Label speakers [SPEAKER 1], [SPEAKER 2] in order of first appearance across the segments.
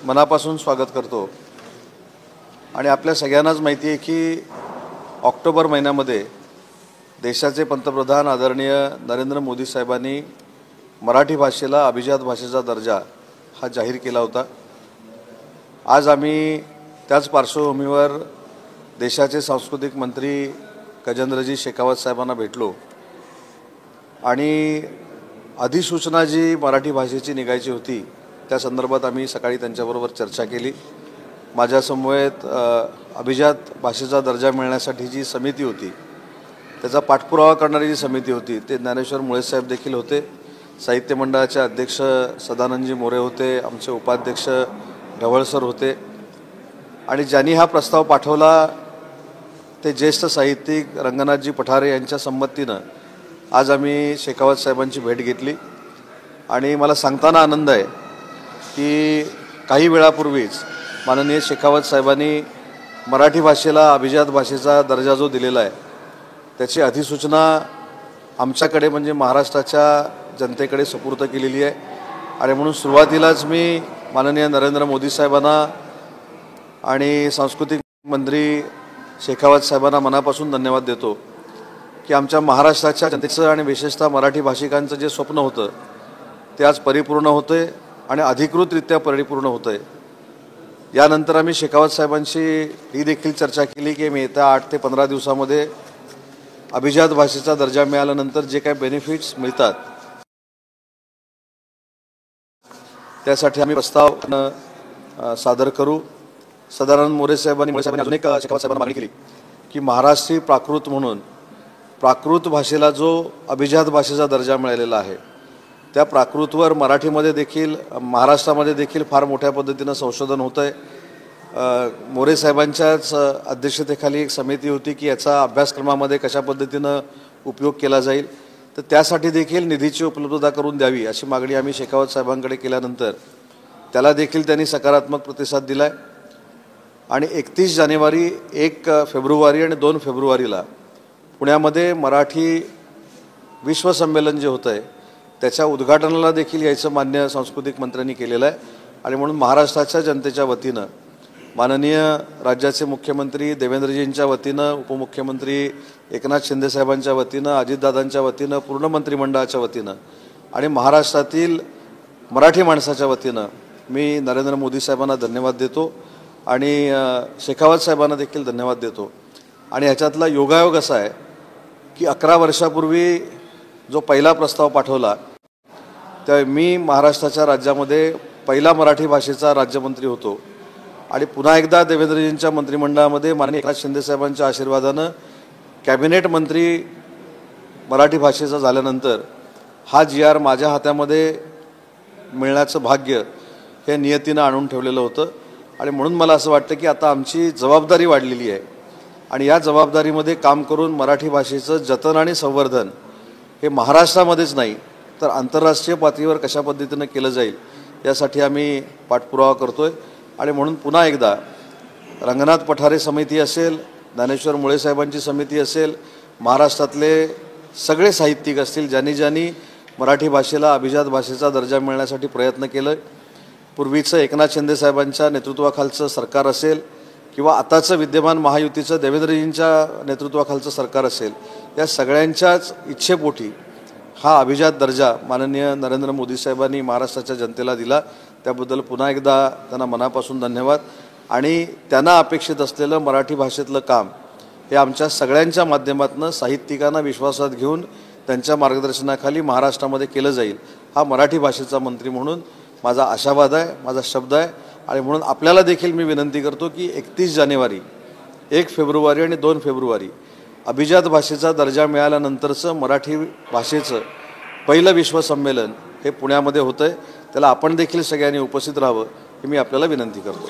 [SPEAKER 1] मनापासून स्वागत करतो आणि आपल्या सगळ्यांनाच माहिती आहे की ऑक्टोबर महिन्यामध्ये देशाचे पंतप्रधान आदरणीय नरेंद्र मोदी साहेबांनी मराठी भाषेला अभिजात भाषेचा दर्जा हा जाहीर केला होता। आज आम्ही त्याच पार्श्वभूमीवर देशाचे सांस्कृतिक मंत्री गजेंद्रजी शेखावत साहेबांना भेटलो आणि अधिसूचना जी मराठी भाषेची निघायची होती त्या संदर्भात आम्ही सकाळी त्यांच्याबरोबर चर्चा केली। माझ्यासमवेत अभिजात भाषेचा दर्जा मिळण्यासाठी जी समिती होती त्याचा पाठपुरावा करणारी जी समिती होती ते ज्ञानेश्वर मुळे साहेब देखील होते, साहित्य मंडळाचे अध्यक्ष सदानंदजी मोरे होते, आमचे उपाध्यक्ष ढवळ सर होते आणि ज्यांनी हा प्रस्ताव पाठवला ते ज्येष्ठ साहित्यिक रंगनाथजी पठारे यांच्या संमतीनं आज आम्ही शेखावत साहेबांची भेट घेतली आणि मला सांगताना आनंद आहे की काही वेळापूर्वीच माननीय शेखावत साहेबांनी मराठी भाषेला अभिजात भाषेचा दर्जा जो दिलेला आहे त्याची अधिसूचना आमच्याकडे म्हणजे महाराष्ट्राच्या जनतेकडे सुपूर्द केलेली आहे आणि म्हणून सुरुवातीलाच मी माननीय नरेंद्र मोदी साहेबांना आणि सांस्कृतिक मंत्री शेखावत साहेबांना मनापासून धन्यवाद देतो की आमच्या महाराष्ट्राच्या जनतेचं आणि विशेषतः मराठी भाषिकांचं जे स्वप्न होतं ते आज परिपूर्ण होतंय आणि अधिकृतरित्या परिपूर्ण होतंय। यानंतर आम्ही शेखावत साहेबांशी ही देखील चर्चा केली की येत्या 8 ते 15 दिवसामध्ये अभिजात भाषेचा दर्जा मिळाल्यानंतर जे काही बेनिफिट्स मिळतात त्यासाठी आम्ही प्रस्ताव सादर करू। सदानंद मोरे साहेबांनी अजून एक शेखावत साहेबांना मागणी केली की महाराष्ट्री प्राकृत म्हणून प्राकृत भाषेला जो अभिजात भाषेचा दर्जा मिळालेला आहे त्या प्राकृतवर मराठीमध्ये देखील महाराष्ट्रामध्ये देखील फार मोठ्या पद्धतीनं संशोधन होतं आहे। मोरे साहेबांच्याच अध्यक्षतेखाली एक समिती होती की याचा अभ्यासक्रमामध्ये कशा पद्धतीनं उपयोग केला जाईल, तर त्यासाठी देखील निधीची उपलब्धता करून द्यावी अशी मागणी आम्ही शेखावत साहेबांकडे केल्यानंतर त्याला देखील त्यांनी सकारात्मक प्रतिसाद दिला आहे आणि 31 जानेवारी 1 फेब्रुवारी आणि 2 फेब्रुवारीला पुण्यामध्ये मराठी विश्व संमेलन जे होतं आहे त्याच्या उद्घाटनाला देखील यायचं मान्य सांस्कृतिक मंत्र्यांनी केलेलं आहे आणि म्हणून महाराष्ट्राच्या जनतेच्या वतीनं माननीय राज्याचे मुख्यमंत्री देवेंद्रजींच्या वतीनं, उपमुख्यमंत्री एकनाथ शिंदे साहेबांच्या वतीनं, अजितदादांच्या वतीनं, पूर्ण मंत्रिमंडळाच्या वतीनं आणि महाराष्ट्रातील मराठी माणसाच्या वतीनं मी नरेंद्र मोदी साहेबांना धन्यवाद देतो आणि शेखावत साहेबांना देखील धन्यवाद देतो। आणि ह्याच्यातला योगायोग असा आहे की 11 वर्षापूर्वी जो पहिला प्रस्ताव पाठवला त्या मी महाराष्ट्राच्या राज्यामध्ये पहिला मराठी भाषेचा राज्यमंत्री होतो आणि पुन्हा एकदा देवेंद्रजींच्या मंत्रिमंडळामध्ये माननीय एकनाथ शिंदे साहेबांच्या आशीर्वादानं कॅबिनेट मंत्री मराठी भाषेचा झाल्यानंतर हा GR माझ्या हातामध्ये मिळण्याचं भाग्य हे नियतीनं आणून ठेवलेलं होतं आणि म्हणून मला असं वाटतं की आता आमची जबाबदारी वाढलेली आहे आणि या जबाबदारीमध्ये काम करून मराठी भाषेचं जतन आणि संवर्धन हे महाराष्ट्रामध्येच नाही तर आंतरराष्ट्रीय पातळीवर कशा पद्धतीनं केलं जाईल यासाठी आम्ही पाठपुरावा करतोय आणि म्हणून पुन्हा एकदा रंगनाथ पठारे समिती असेल, ज्ञानेश्वर मुळे साहेबांची समिती असेल, महाराष्ट्रातले सगळे साहित्यिक असतील ज्यांनी मराठी भाषेला अभिजात भाषेचा दर्जा मिळण्यासाठी प्रयत्न केलं, पूर्वीचं एकनाथ शिंदे साहेबांच्या नेतृत्वाखालचं सरकार असेल किंवा आताचं विद्यमान महायुतीचं देवेंद्रजींच्या नेतृत्वाखालचं सरकार असेल, या सगळ्यांच्याच इच्छेपोटी हा अभिजात दर्जा माननीय नरेंद्र मोदी साहेबांनी महाराष्ट्राच्या जनतेला दिला। त्याबद्दल पुन्हा एकदा त्यांना मनापासून धन्यवाद आणि त्यांना अपेक्षित असलेलं मराठी भाषेतलं काम हे आमच्या सगळ्यांच्या माध्यमातून साहित्यिकांना विश्वासात घेऊन त्यांच्या मार्गदर्शनाखाली महाराष्ट्रामध्ये केलं जाईल हा मराठी भाषेचा मंत्री म्हणून माझा आशावाद आहे, माझा शब्द आहे आणि म्हणून आपल्याला देखील मी विनंती करतो की 31 जानेवारी 1 फेब्रुवारी आणि 2 फेब्रुवारी अभिजात भाषेचा दर्जा मिळाल्यानंतरचं मराठी भाषेचं पहिलं विश्व संमेलन हे पुण्यामध्ये होतं आहे, त्याला आपण देखील सगळ्यांनी उपस्थित राहावं ही मी आपल्याला विनंती करतो।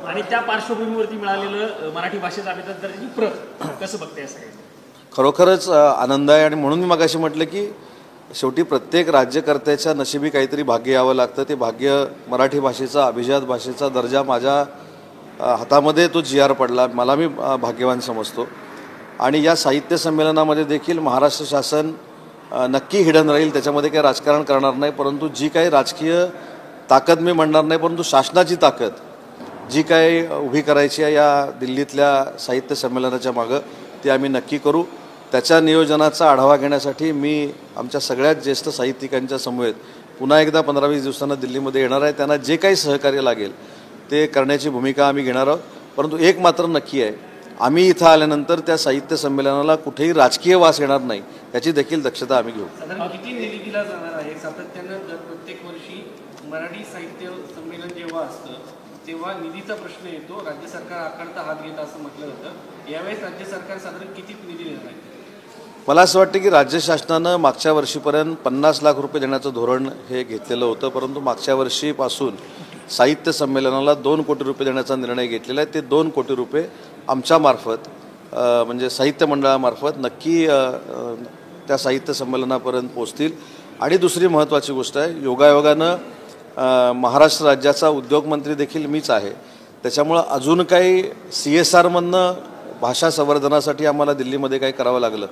[SPEAKER 2] आणि त्या पार्श्वभूमीवरती मिळालेलं मराठी भाषेचा अभिजात दर्जाची प्रत कसं बघते सगळ्यांनी?
[SPEAKER 1] खरोखरच आनंद आहे आणि म्हणून मी मगाशी म्हटलं की शेवटी प्रत्येक राज्यकर्त्याच्या नशिबी काहीतरी भाग्य यावं लागतं, ते भाग्य मराठी भाषेचा अभिजात भाषेचा दर्जा माझ्या हातामध्ये तो GR पडला, मला मी भाग्यवान समजतो। आणि या साहित्य संमेलनामध्ये देखील महाराष्ट्र शासन नक्की हिडन राहील, त्याच्यामध्ये काही राजकारण करणार नाही. परंतु जी काही राजकीय ताकद मी म्हणणार नाही, परंतु शासनाची ताकद जी काही उभी करायची आहे या दिल्लीतल्या साहित्य संमेलनाच्या मागं, ती आम्ही नक्की करू. त्याच्या नियोजनाचा आढावा घेण्यासाठी मी आमच्या सगळ्यात ज्येष्ठ साहित्यिकांच्या समवेत पुन्हा एकदा 15-20 दिवसांना दिल्लीमध्ये येणार आहे. त्यांना जे काही सहकार्य लागेल ते करण्याची भूमिका आम्ही घेणार आहोत. परंतु एक मात्र नक्की आहे, आम्ही इथं आल्यानंतर त्या साहित्य संमेलनाला कुठेही राजकीय वास येणार नाही, याची देखील दक्षता आम्ही घेऊ.
[SPEAKER 3] साधारण किती निधी दिला जाणार आहे? सातत्यानं प्रत्येक वर्षी मराठी साहित्य संमेलन जेव्हा असतं तेव्हा निधीचा प्रश्न येतो. राज्य सरकार आकडता हात घेतं असं म्हटलं जातं. यावेळेस राज्य सरकार साधारण किती निधी देणार आहे?
[SPEAKER 1] मला असं वाटतं की राज्य शासनानं मागच्या वर्षीपर्यंत 50 लाख रुपये देण्याचं धोरण हे घेतलेलं होतं, परंतु मागच्या वर्षीपासून साहित्य संमेलनाला 2 कोटी रुपये देण्याचा निर्णय घेतलेला आहे. ते 2 कोटी रुपये आमच्यामार्फत म्हणजे साहित्य मंडळामार्फत नक्की त्या साहित्य संमेलनापर्यंत पोचतील. आणि दुसरी महत्त्वाची गोष्ट आहे, योगायोगानं महाराष्ट्र राज्याचा उद्योगमंत्री देखील मीच आहे. त्याच्यामुळं अजून काही CSRमधनं भाषा संवर्धनासाठी आम्हाला दिल्लीमध्ये काही करावं लागलं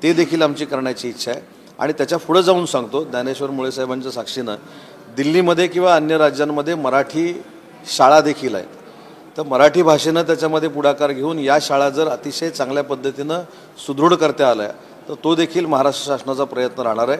[SPEAKER 1] ते देखील आमची करण्याची इच्छा आहे. आणि त्याच्या पुढं जाऊन सांगतो, ज्ञानेश्वर मुळे साहेबांच्या साक्षीनं दिल्लीमध्ये किंवा अन्य राज्यांमध्ये मराठी शाळा देखील आहेत. तर मराठी भाषेनं त्याच्यामध्ये पुढाकार घेऊन या शाळा जर अतिशय चांगल्या पद्धतीनं सुदृढ करता आल्या तर तो देखील महाराष्ट्र शासनाचा प्रयत्न राहणार आहे.